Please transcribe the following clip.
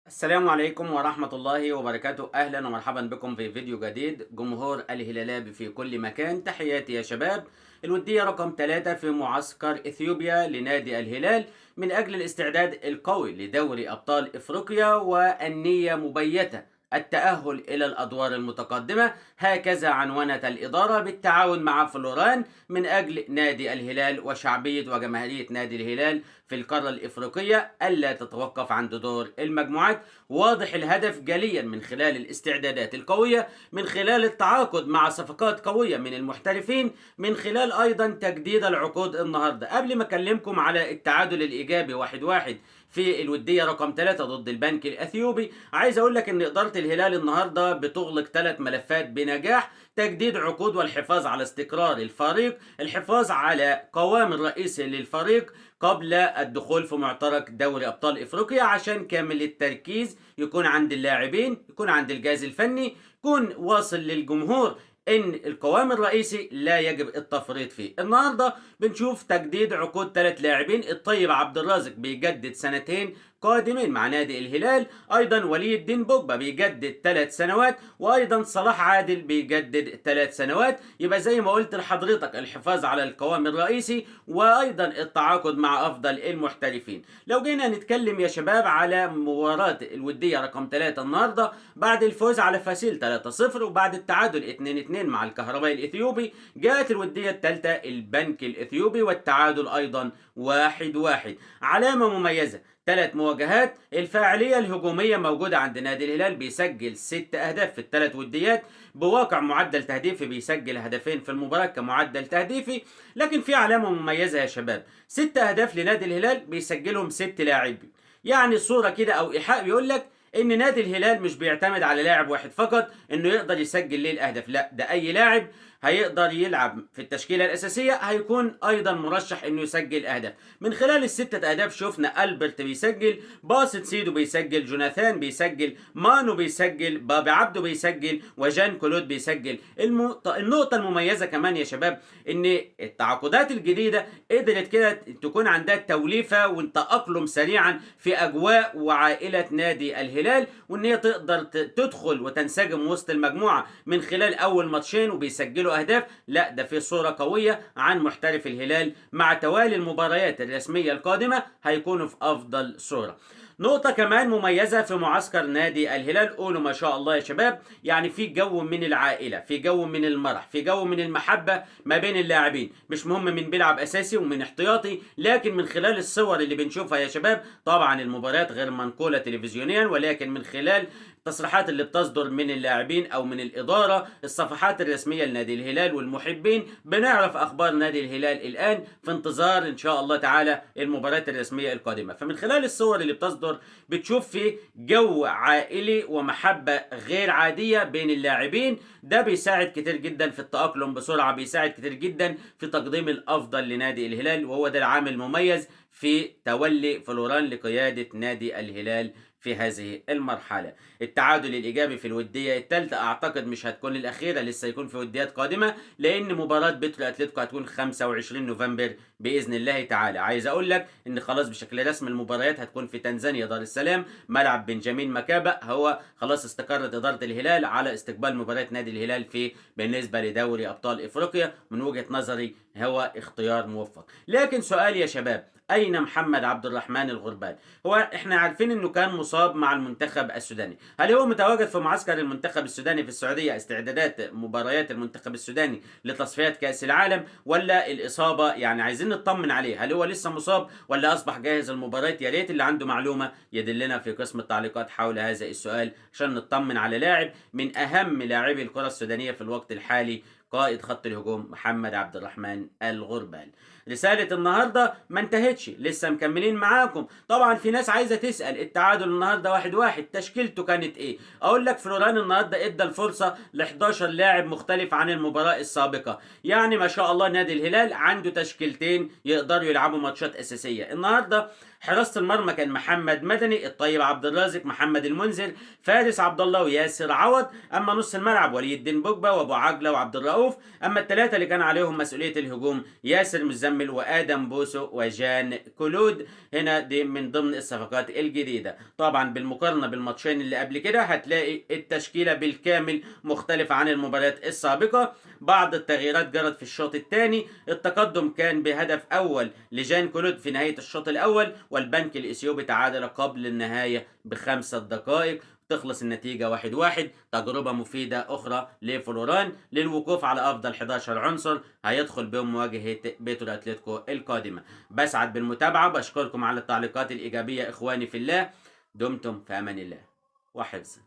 السلام عليكم ورحمة الله وبركاته. أهلا ومرحبا بكم في فيديو جديد. جمهور الهلالاب في كل مكان، تحياتي يا شباب. الودية رقم 3 في معسكر إثيوبيا لنادي الهلال من أجل الاستعداد القوي لدوري أبطال إفريقيا، والنية مبيتة التأهل إلى الأدوار المتقدمة. هكذا عنونت الإدارة بالتعاون مع فلوران من أجل نادي الهلال وشعبية وجماهيرية نادي الهلال في القارة الإفريقية ألا تتوقف عند دور المجموعات. واضح الهدف جليا من خلال الاستعدادات القوية، من خلال التعاقد مع صفقات قوية من المحترفين، من خلال أيضا تجديد العقود النهاردة. قبل ما أكلمكم على التعادل الإيجابي 1-1 في الودية رقم 3 ضد البنك الأثيوبي، عايز أقول لك إن إدارة الهلال النهاردة بتغلق 3 ملفات بنجاح: تجديد عقود والحفاظ على استقرار الفريق، الحفاظ على قوام الرئيسي للفريق قبل الدخول في معترك دوري أبطال إفريقيا، عشان كامل التركيز يكون عند اللاعبين، يكون عند الجهاز الفني، يكون واصل للجمهور ان القوام الرئيسي لا يجب التفريط فيه. النهارده بنشوف تجديد عقود 3 لاعبين: الطيب عبد الرازق بيجدد 2 قادمين مع نادي الهلال، ايضا ولي الدين بوجبا بيجدد 3 سنوات، وايضا صلاح عادل بيجدد 3 سنوات. يبقى زي ما قلت لحضرتك، الحفاظ على القوام الرئيسي وايضا التعاقد مع افضل المحترفين. لو جينا نتكلم يا شباب على مباراة الودية رقم 3 النهارده، بعد الفوز على فاسيل 3-0 وبعد التعادل 2-2 مع الكهرباء الاثيوبي، جاءت الودية الثالثة البنك الاثيوبي والتعادل ايضا 1-1. علامة مميزة: 3 مواجهات، الفاعلية الهجومية موجودة عند نادي الهلال، بيسجل 6 أهداف في ال3 وديات، بواقع معدل تهديفي بيسجل هدفين في المباراة كمعدل تهديفي. لكن في علامة مميزة يا شباب: 6 أهداف لنادي الهلال بيسجلهم 6 لاعبين. يعني صورة كده أو إيحاء بيقول لك ان نادي الهلال مش بيعتمد على لاعب واحد فقط انه يقدر يسجل ليه الاهداف، لا، ده اي لاعب هيقدر يلعب في التشكيله الاساسيه هيكون ايضا مرشح انه يسجل اهداف. من خلال الستة اهداف شفنا البرت بيسجل، باسط سيدو بيسجل، جوناثان بيسجل، مانو بيسجل، بابي عبده بيسجل، وجان كلود بيسجل. النقطه المميزه كمان يا شباب ان التعاقدات الجديده قدرت كده تكون عندها توليفه والتاقلم سريعا في اجواء وعائله نادي الهلال، وان هي تقدر تدخل وتنسجم وسط المجموعه من خلال اول ماتشين وبيسجلوا اهداف. لا، ده في صوره قويه عن محترف الهلال، مع توالي المباريات الرسميه القادمه هيكونوا في افضل صوره. نقطة كمان مميزة في معسكر نادي الهلال، قولوا ما شاء الله يا شباب، يعني في جو من العائلة، في جو من المرح، في جو من المحبة ما بين اللاعبين. مش مهم من بيلعب أساسي ومن احتياطي، لكن من خلال الصور اللي بنشوفها يا شباب، طبعا المباريات غير منقولة تلفزيونيا، ولكن من خلال التصريحات اللي بتصدر من اللاعبين او من الاداره، الصفحات الرسميه لنادي الهلال والمحبين، بنعرف اخبار نادي الهلال الان في انتظار ان شاء الله تعالى المباريات الرسميه القادمه. فمن خلال الصور اللي بتصدر بتشوف في جو عائلي ومحبه غير عاديه بين اللاعبين. ده بيساعد كتير جدا في التاقلم بسرعه، بيساعد كتير جدا في تقديم الافضل لنادي الهلال، وهو ده العامل المميز في تولي فلوران لقياده نادي الهلال في هذه المرحلة. التعادل الإيجابي في الودية الثالثة أعتقد مش هتكون الأخيرة، لسه يكون في وديات قادمة، لأن مباراة بترو أتلتيكو هتكون 25 نوفمبر بإذن الله تعالى. عايز أقول لك إن خلاص بشكل رسمي المباريات هتكون في تنزانيا دار السلام، ملعب بنجامين مكابا. هو خلاص استقرت إدارة الهلال على استقبال مباراة نادي الهلال في بالنسبة لدوري أبطال إفريقيا. من وجهة نظري هو اختيار موفق. لكن سؤال يا شباب: أين محمد عبد الرحمن الغربال؟ هو احنا عارفين انه كان مصاب مع المنتخب السوداني، هل هو متواجد في معسكر المنتخب السوداني في السعودية استعدادات مباريات المنتخب السوداني لتصفيات كأس العالم، ولا الإصابة يعني عايزين نطمن عليه، هل هو لسه مصاب ولا أصبح جاهز المباريات؟ يا ريت اللي عنده معلومة يدلنا في قسم التعليقات حول هذا السؤال عشان نطمن على لاعب من أهم لاعبي الكرة السودانية في الوقت الحالي، قائد خط الهجوم محمد عبد الرحمن الغربال. رسالة النهاردة ما انتهتش، لسه مكملين معاكم. طبعا في ناس عايزة تسأل التعادل النهاردة 1-1 تشكيلته كانت ايه؟ اقول لك فلوران النهاردة ادى الفرصة ل 11 لاعب مختلف عن المباراة السابقة. يعني ما شاء الله نادي الهلال عنده تشكيلتين يقدروا يلعبوا ماتشات اساسية. النهاردة حراسة المرمى كان محمد مدني، الطيب عبد الرازق، محمد المنذر، فارس عبد الله وياسر عوض. اما نص الملعب ولي الدين بوجبا وابو عجله وعبد الرؤوف. اما الثلاثه اللي كان عليهم مسؤوليه الهجوم ياسر مزمل وادم بوسو وجان كلود. هنا دي من ضمن الصفقات الجديده. طبعا بالمقارنه بالماتشين اللي قبل كده هتلاقي التشكيله بالكامل مختلفه عن المباريات السابقه. بعض التغييرات جرت في الشوط الثاني. التقدم كان بهدف اول لجان كلود في نهايه الشوط الاول، والبنك الاثيوبي تعادل قبل النهايه ب5 دقائق. تخلص النتيجة 1-1. تجربة مفيدة أخرى لفلوران للوقوف على أفضل 11 عنصر هيدخل بهم مواجهة بيترو أتلتيكو القادمة. بسعد بالمتابعة، بشكركم على التعليقات الإيجابية إخواني في الله. دمتم في أمان الله وحفظه.